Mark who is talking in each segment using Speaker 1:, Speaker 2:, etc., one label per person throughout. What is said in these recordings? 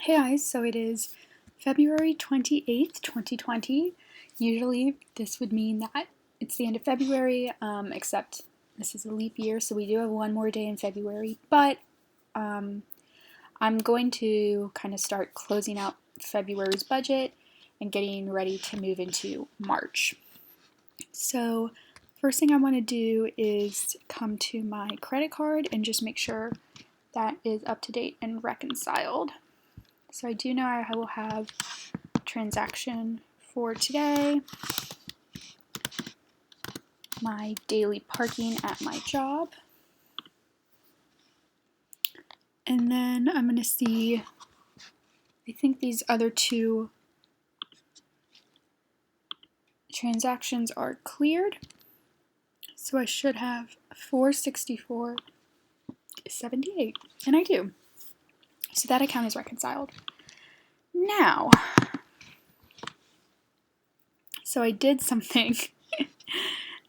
Speaker 1: Hey guys, so it is February 28th, 2020. Usually this would mean that it's the end of February, except this is a leap year, so we do have one more day in February, but I'm going to kind of start closing out February's budget and getting ready to move into March. So first thing I want to do is come to my credit card and just make sure that is up to date and reconciled. So I do know I will have a transaction for today, my daily parking at my job, and then I'm going to see, I think these other two transactions are cleared, so I should have $464.78, and I do. So that account is reconciled. Now, so I did something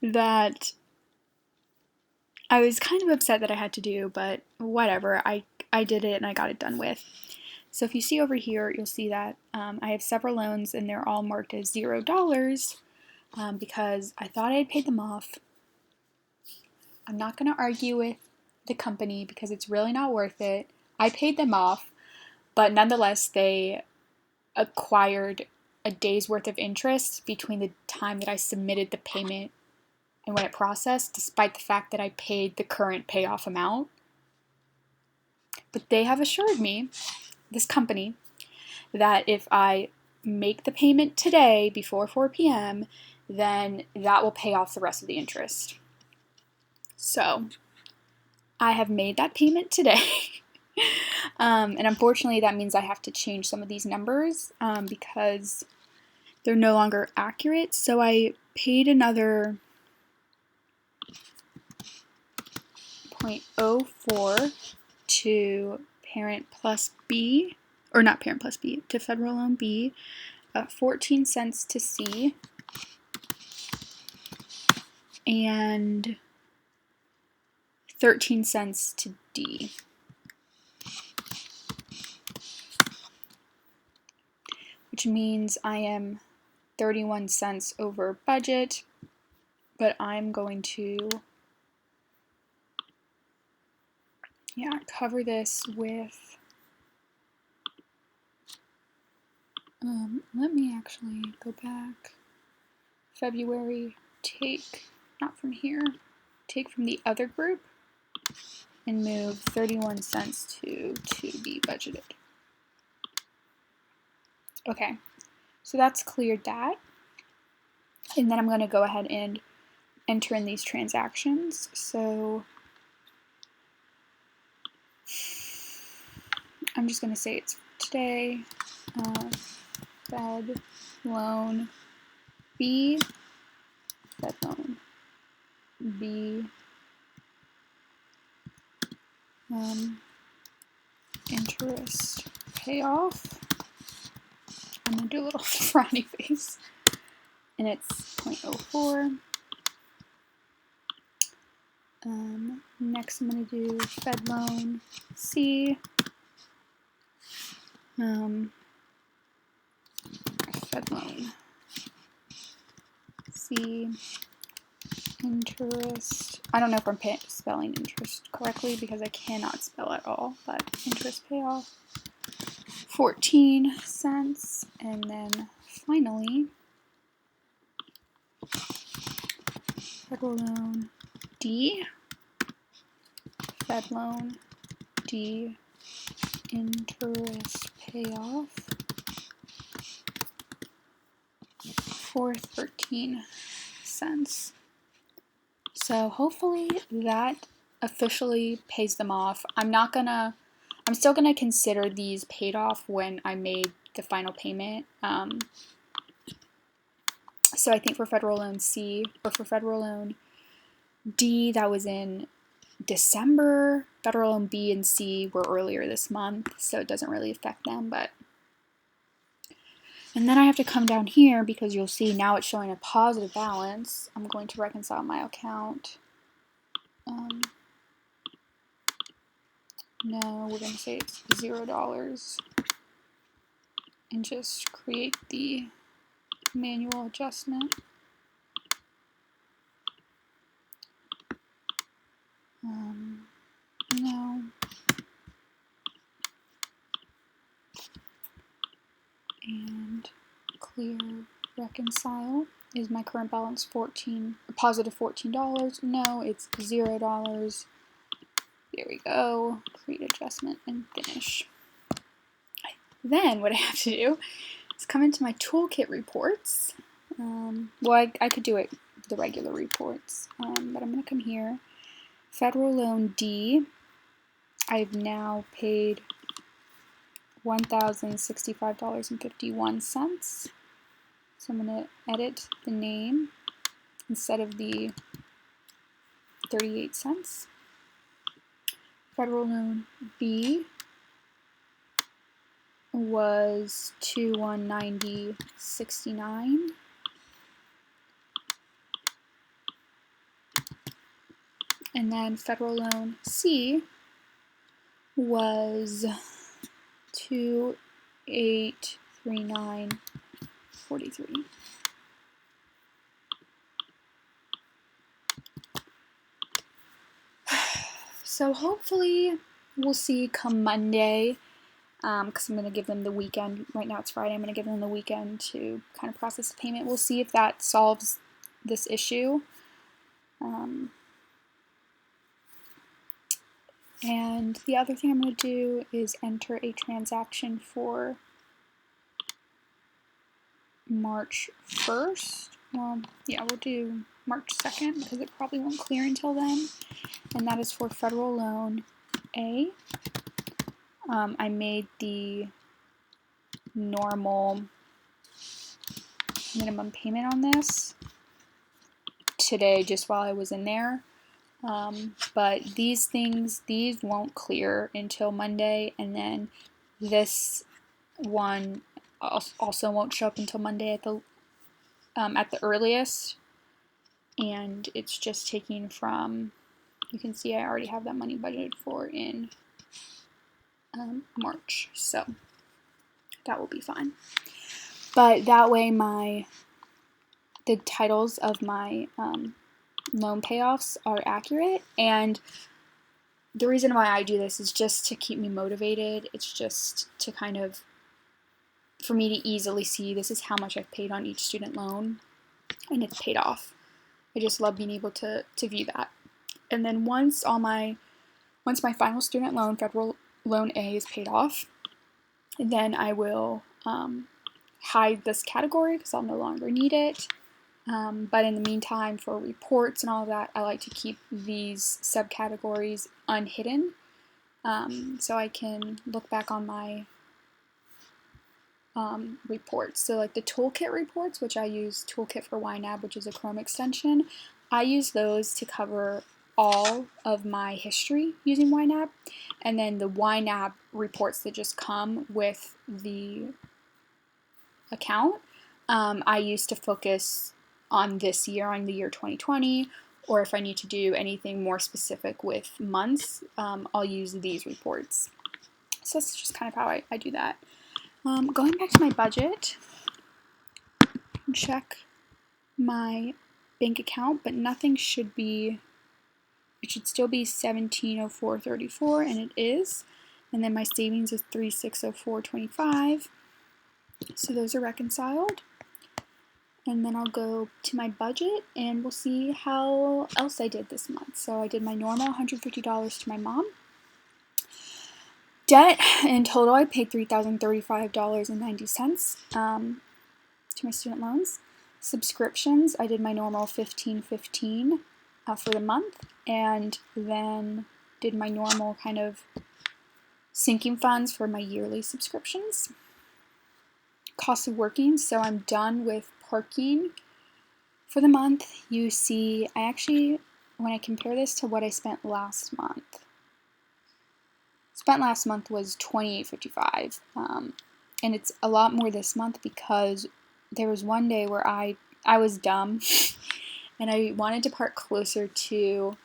Speaker 1: that I was kind of upset that I had to do, but whatever, I did it and I got it done with. So if you see over here, you'll see that I have several loans and they're all marked as $0 because I thought I had paid them off. I'm not going to argue with the company because it's really not worth it. I paid them off, but nonetheless, they acquired a day's worth of interest between the time that I submitted the payment and when it processed, despite the fact that I paid the current payoff amount. But they have assured me, this company, that if I make the payment today before 4 p.m., then that will pay off the rest of the interest. So I have made that payment today. And unfortunately, that means I have to change some of these numbers because they're no longer accurate. So I paid another 0.04 to parent plus B, or not parent plus B, to federal loan B, 14 cents to C, and 13 cents to D. Which means I am 31 cents over budget, but I'm going to, cover this with, let me actually go back. February, not from here, take from the other group and move 31 cents to be budgeted. Okay, so that's cleared that. And then I'm going to go ahead and enter in these transactions. So I'm just going to say it's today, Fed loan B, Fed loan B, interest payoff. I'm going to do a little frowny face. And it's 0.04. Next I'm going to do Fed loan C, Fed loan C, interest, I don't know if I'm spelling interest correctly because I cannot spell at all, but interest payoff, 14 cents, and then finally, federal loan D, Fed loan D, interest payoff for 13 cents. So hopefully that officially pays them off. I'm still gonna consider these paid off when I made the final payment. So I think for federal loan C, or for federal loan D, that was in December. Federal loan B and C were earlier this month, so it doesn't really affect them, but. And then I have to come down here because you'll see now it's showing a positive balance. I'm going to reconcile my account. No, we're going to say it's $0. and just create the manual adjustment. No. And clear reconcile. Is my current balance positive $14? No, it's $0. There we go. Create adjustment and finish. Then what I have to do is come into my toolkit reports. Well, I could do it the regular reports, but I'm going to come here. Federal loan D. I've now paid $1,065.51. So I'm going to edit the name instead of the 38 cents. Federal loan B was $2,190.69. And then federal loan C was $2,839.43. So hopefully we'll see come Monday, because I'm going to give them the weekend. Right now it's Friday. I'm going to give them the weekend to kind of process the payment. We'll see if that solves this issue. And the other thing I'm going to do is enter a transaction for March 1st. Well, yeah, we'll do March 2nd because it probably won't clear until then. And that is for federal loan A. I made the normal minimum payment on this today just while I was in there. But these won't clear until Monday, and then this one also won't show up until Monday at the earliest. And it's just taking from, you can see I already have that money budgeted for in March, so that will be fine. But that way the titles of my loan payoffs are accurate, and the reason why I do this is just to keep me motivated. It's just to kind of, for me to easily see this is how much I've paid on each student loan, and it's paid off. I just love being able to view that. And then once my final student loan, federal loan A, is paid off, then I will hide this category because I'll no longer need it. But in the meantime, for reports and all of that, I like to keep these subcategories unhidden, so I can look back on my reports. So like the toolkit reports, which I use Toolkit for YNAB, which is a Chrome extension, I use those to cover all of my history using YNAB, and then the YNAB reports that just come with the account, I use to focus on this year, on the year 2020, or if I need to do anything more specific with months, I'll use these reports. So that's just kind of how I do that. Going back to my budget, check my bank account, but nothing should be, it should still be $1,704.34, and it is. And then my savings is $3,604.25. So those are reconciled. And then I'll go to my budget and we'll see how else I did this month. So I did my normal $150 to my mom. Debt, in total, I paid $3,035.90 to my student loans. Subscriptions, I did my normal $1,515 for the month, and then did my normal kind of sinking funds for my yearly subscriptions. Cost of working, so I'm done with parking for the month. You see, I actually, when I compare this to what I spent last month, was $28.55, and it's a lot more this month because there was one day where I was dumb and I wanted to park closer to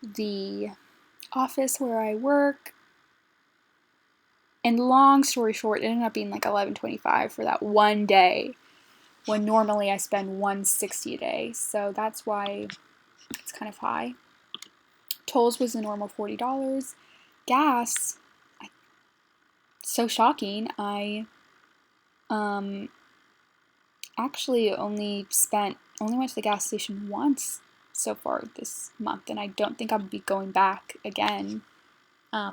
Speaker 1: the office where I work, And long story short, it ended up being like $11.25 for that one day, when normally I spend $160 a day. So that's why it's kind of high. Tolls was the normal $40. Gas, so shocking. I actually only went to the gas station once so far this month, and I don't think I'll be going back again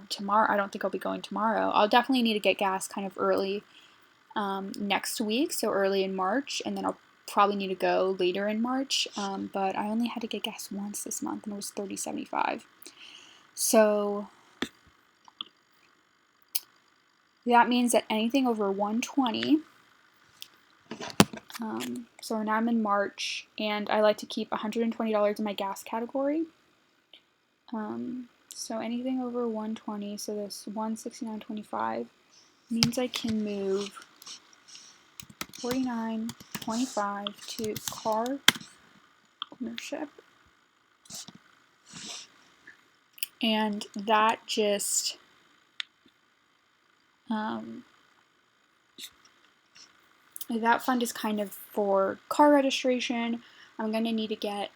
Speaker 1: tomorrow. I don't think I'll be going tomorrow. I'll definitely need to get gas kind of early next week, so early in March, and then I'll probably need to go later in March, but I only had to get gas once this month, and it was $30.75. So that means that anything over $120, so now I'm in March, and I like to keep $120 in my gas category. So anything over $120, so this $169.25 means I can move $49.25 to car ownership. And that just that fund is kind of for car registration. I'm going to need to get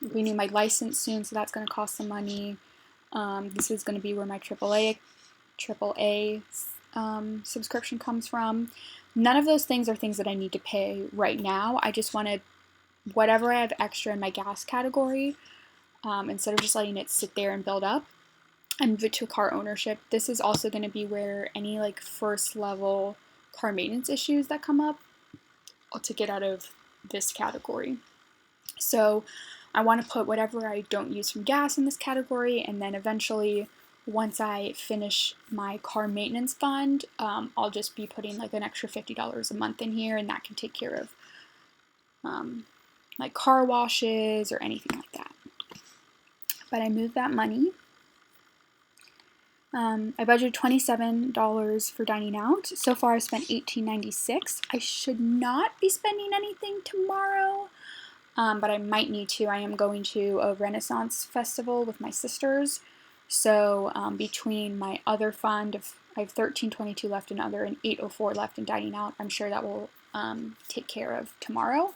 Speaker 1: renew my license soon, so that's going to cost some money. This is going to be where my AAA subscription comes from. None of those things are things that I need to pay right now. I just want to, whatever I have extra in my gas category, instead of just letting it sit there and build up, I move it to car ownership. This is also going to be where any like first level car maintenance issues that come up, I'll take it out of this category. So I want to put whatever I don't use from gas in this category, and then eventually, once I finish my car maintenance fund, I'll just be putting like an extra $50 a month in here, and that can take care of like car washes or anything like that. But I moved that money. I budgeted $27 for dining out. So far I spent $18.96. I should not be spending anything tomorrow, but I might need to. I am going to a Renaissance festival with my sisters. So between my other fund, I have $13.22 left in other and $8.04 left in dining out. I'm sure that will take care of tomorrow.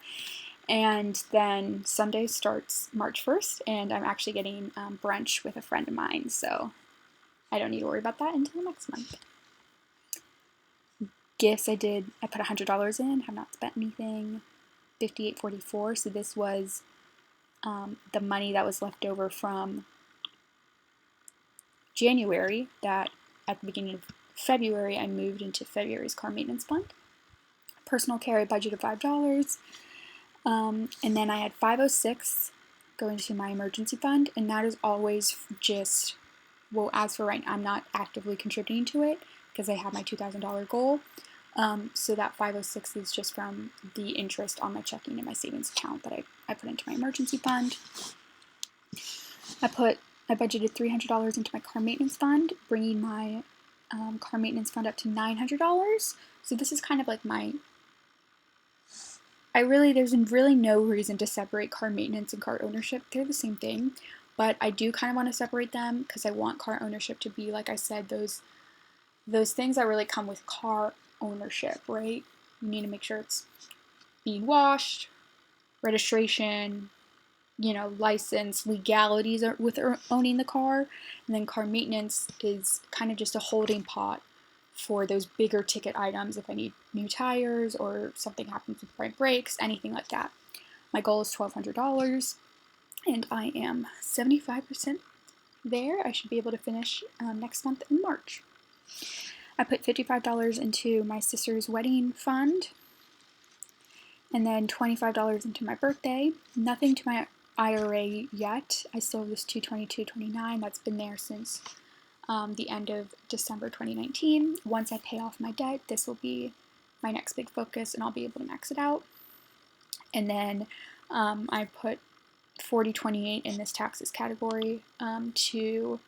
Speaker 1: And then Sunday starts March 1st, and I'm actually getting brunch with a friend of mine. So I don't need to worry about that until next month. Gifts, I put $100 in, have not spent anything, $58.44. So this was the money that was left over from January, that at the beginning of February I moved into February's car maintenance fund. Personal care, I budgeted $5. And then I had $506 going to my emergency fund, and that is always just, well, as for right now, I'm not actively contributing to it because I have my $2,000 goal. So that $506 is just from the interest on my checking and my savings account that I put into my emergency fund. I budgeted $300 into my car maintenance fund, bringing my car maintenance fund up to $900. So this is kind of like there's really no reason to separate car maintenance and car ownership. They're the same thing. But I do kind of want to separate them because I want car ownership to be, like I said, those things that really come with car ownership, right? You need to make sure it's being washed, registration, license, legalities with owning the car. And then car maintenance is kind of just a holding pot for those bigger ticket items if I need new tires or something happens with my brakes, anything like that. My goal is $1,200. And I am 75% there. I should be able to finish next month in March. I put $55 into my sister's wedding fund, and then $25 into my birthday. Nothing to my IRA yet. I still have this $222.29 that's been there since the end of December 2019. Once I pay off my debt, this will be my next big focus, and I'll be able to max it out. And then I put $40.28 in this taxes category to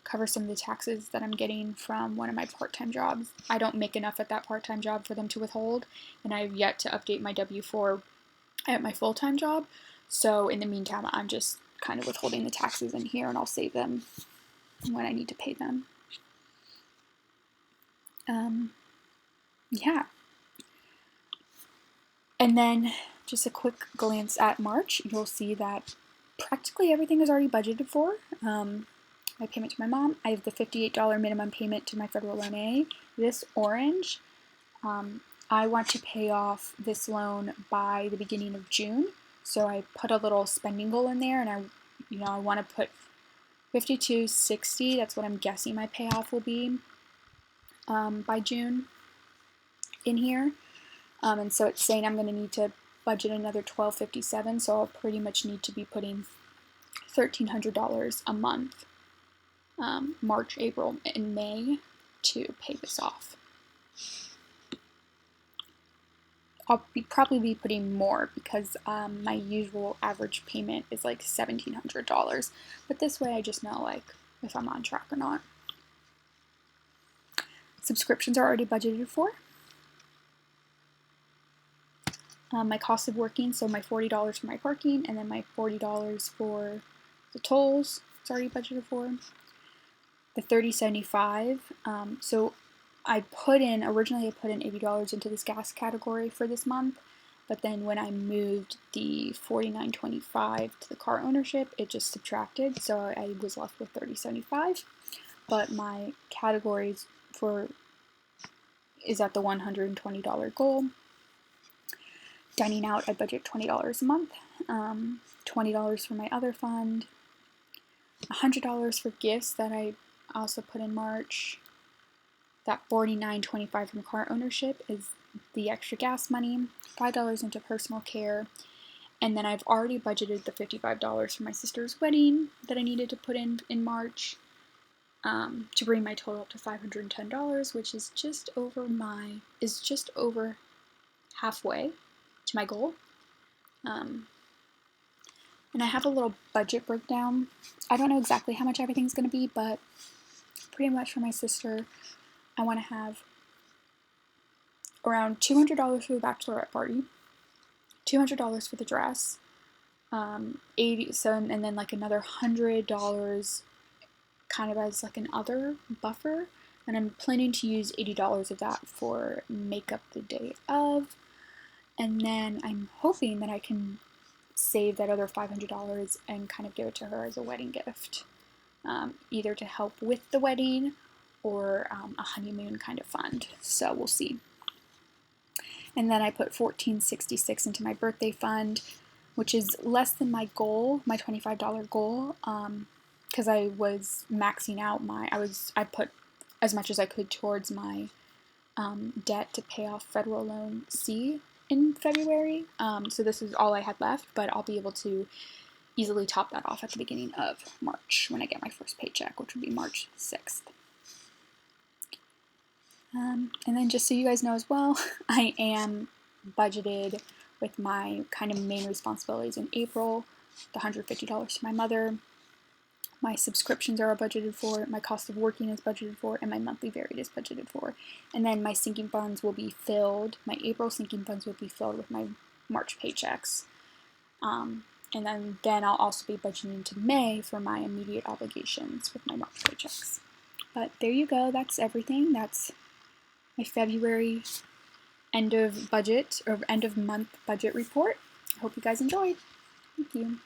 Speaker 1: cover some of the taxes that I'm getting from one of my part-time jobs. I don't make enough at that part-time job for them to withhold, and I have yet to update my W-4 at my full-time job. So in the meantime, I'm just kind of withholding the taxes in here, and I'll save them when I need to pay them. Yeah. And then just a quick glance at March, you'll see that practically everything is already budgeted for. My payment to my mom, I have the $58 minimum payment to my federal loan A. This orange, I want to pay off this loan by the beginning of June. So I put a little spending goal in there, and I want to put $52.60. That's what I'm guessing my payoff will be by June in here. And so it's saying I'm going to need to budget another $12.57. So I'll pretty much need to be putting $1,300 a month, March, April, and May, to pay this off. I'll probably be putting more because my usual average payment is like $1,700. But this way I just know like if I'm on track or not. Subscriptions are already budgeted for. My cost of working, so my $40 for my parking and then my $40 for the tolls, it's already budgeted for. The $30.75, so originally I put in $80 into this gas category for this month, but then when I moved the $49.25 to the car ownership, it just subtracted, so I was left with $30.75, but my categories is at the $120 goal. Dining out, I budget $20 a month, $20 for my other fund, $100 for gifts that I also put in March. That $49.25 from car ownership is the extra gas money, $5 into personal care, and then I've already budgeted the $55 for my sister's wedding that I needed to put in March, to bring my total up to $510, which is just over halfway to my goal. And I have a little budget breakdown. I don't know exactly how much everything's going to be, but pretty much for my sister, I want to have around $200 for the bachelorette party, $200 for the dress, and then like another $100 kind of as like an other buffer, and I'm planning to use $80 of that for makeup the day of, and then I'm hoping that I can save that other $500 and kind of give it to her as a wedding gift, either to help with the wedding or a honeymoon kind of fund. So we'll see. And then I put $14.66 into my birthday fund, which is less than my goal, my $25 goal, because I was maxing out I put as much as I could towards my debt to pay off federal loan C in February. So this is all I had left, but I'll be able to easily top that off at the beginning of March when I get my first paycheck, which would be March 6th. And then just so you guys know as well, I am budgeted with my kind of main responsibilities in April, the $150 to my mother. My subscriptions are budgeted for, my cost of working is budgeted for, and my monthly varied is budgeted for. And then my sinking funds will be filled, my April sinking funds will be filled with my March paychecks. And then I'll also be budgeting into May for my immediate obligations with my March paychecks. But there you go, that's everything. That's my February end of month budget report. I hope you guys enjoyed. Thank you.